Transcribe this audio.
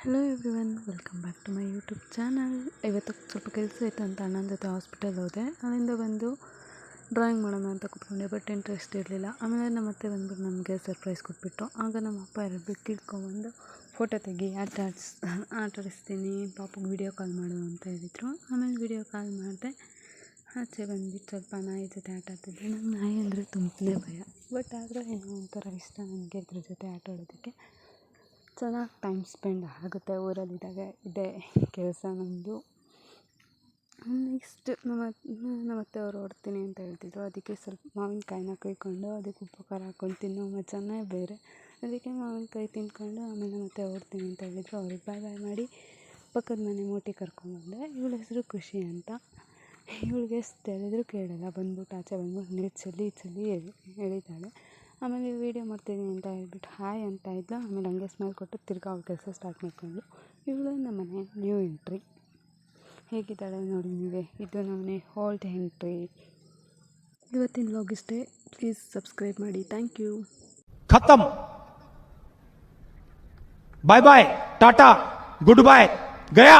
Hello everyone, welcome back to my YouTube channel. ಇವತ್ತು ಸ್ವಲ್ಪ ಕೆಲಸ ಇತ್ತು ಅಂತ ಅಣ್ಣನ ಜೊತೆ ಹಾಸ್ಪಿಟಲ್ ಹೋದೆ. ಅಲ್ಲಿಂದ ಬಂದು ಡ್ರಾಯಿಂಗ್ ಮಾಡೋಣ ಅಂತ ಕೂತ್ಕೊಂಡೆ, ಬಟ್ ಇಂಟ್ರೆಸ್ಟ್ ಇರಲಿಲ್ಲ. ಆಮೇಲೆ ನಮ್ಮ ಅತ್ತೆ ಬಂದ್ಬಿಟ್ಟು ನಮಗೆ ಸರ್ಪ್ರೈಸ್ ಕೊಟ್ಬಿಟ್ರು. ಆಗ ನಮ್ಮ ಅಪ್ಪ ಎರಡು ಕಿಡ್ಕೊಂಬಂದು ಫೋಟೋ ತೆಗಿ, ಆಟಾಡಿಸ್ತೀನಿ, ಪಾಪಗೆ ವೀಡಿಯೋ ಕಾಲ್ ಮಾಡು ಅಂತ ಹೇಳಿದರು. ಆಮೇಲೆ ವೀಡಿಯೋ ಕಾಲ್ ಮಾಡಿದೆ. ಆಚೆ ಬಂದ್ಬಿಟ್ಟು ಸ್ವಲ್ಪ ನಾಯಿ ಜೊತೆ ಆಟ ಆಡ್ತಿದ್ದೆ. ನಂಗೆ ನಾಯಿ ಅಂದರೆ ತುಂಬನೇ ಭಯ, ಬಟ್ ಆದರೂ ಏನೋ ಒಂಥರ ಇಷ್ಟ ನನಗೆ ಇದ್ರ ಜೊತೆ ಆಟ ಆಡೋದಕ್ಕೆ. ಚೆನ್ನಾಗಿ ಟೈಮ್ ಸ್ಪೆಂಡ್ ಆಗುತ್ತೆ ಊರಲ್ಲಿದ್ದಾಗ. ಇದೇ ಕೆಲಸ ನಮ್ಮದು. ನೆಕ್ಸ್ಟ್ ನಮ್ಮತ್ತೆ ಅವರು ಹೊಡ್ತೀನಿ ಅಂತ ಹೇಳ್ತಿದ್ರು. ಅದಕ್ಕೆ ಸ್ವಲ್ಪ ಮಾವಿನಕಾಯಿನ ಕುಯ್ಕೊಂಡು ಅದಕ್ಕೆ ಉಪ್ಪು ಖಾರ ಹಾಕ್ಕೊಂಡು ತಿನ್ನೋ ಮಜಾನೇ ಬೇರೆ. ಅದಕ್ಕೆ ಮಾವಿನಕಾಯಿ ತಿಂದ್ಕೊಂಡು ಆಮೇಲೆ ನಮ್ಮತ್ತೆ ಹೊಡ್ತೀನಿ ಅಂತ ಹೇಳಿದ್ರು. ಅವ್ರಿಗೆ ಬಾಯ್ ಬಾಯ್ ಮಾಡಿ ಪಕ್ಕದ ಮನೆ ಮೋಟಿ ಕರ್ಕೊಂಡ್ಬಂದೆ. ಇವಳ ಹೆಸರು ಖುಷಿ ಅಂತ. ಇವಳಿಗೆ ಎಷ್ಟು ಹೇಳಿದ್ರು ಕೇಳಲ್ಲ. ಬಂದ್ಬಿಟ್ಟು ಆಚೆ ಬಂದ್ಬಿಟ್ಟು ನೀರು ಚಲ್ಲಿ ಎಳಿತಾಳೆ. ಆಮೇಲೆ ವೀಡಿಯೋ ಮಾಡ್ತೀನಿ ಅಂತ ಹೇಳ್ಬಿಟ್ಟು ಹಾಯ್ ಅಂತ ಇದ್ಲು. ಆಮೇಲೆ ಹಂಗೆ ಸ್ಮೈಲ್ ಕೊಟ್ಟು ತಿರ್ಗಾ ಅವ್ಳ ಕೆಲಸ ಸ್ಟಾರ್ಟ್ ಮಾಡ್ಕೊಂಡ್ಳು. ಇವಳು ನಮ್ಮನೆ ನ್ಯೂ ಎಂಟ್ರಿ. ಹೇಗಿದ್ದಾಳೆ ನೋಡಿ ನೀವೇ. ಇದು ನಮ್ಮನೆ ಓಲ್ಡ್ ಎಂಟ್ರಿ. ಇವತ್ತಿನ ವ್ಲಾಗ್ ಇಷ್ಟೇ. ಪ್ಲೀಸ್ ಸಬ್ಸ್ಕ್ರೈಬ್ ಮಾಡಿ. Thank you. खत्म. बाय बाय, टाटा, गुड बाय, गया.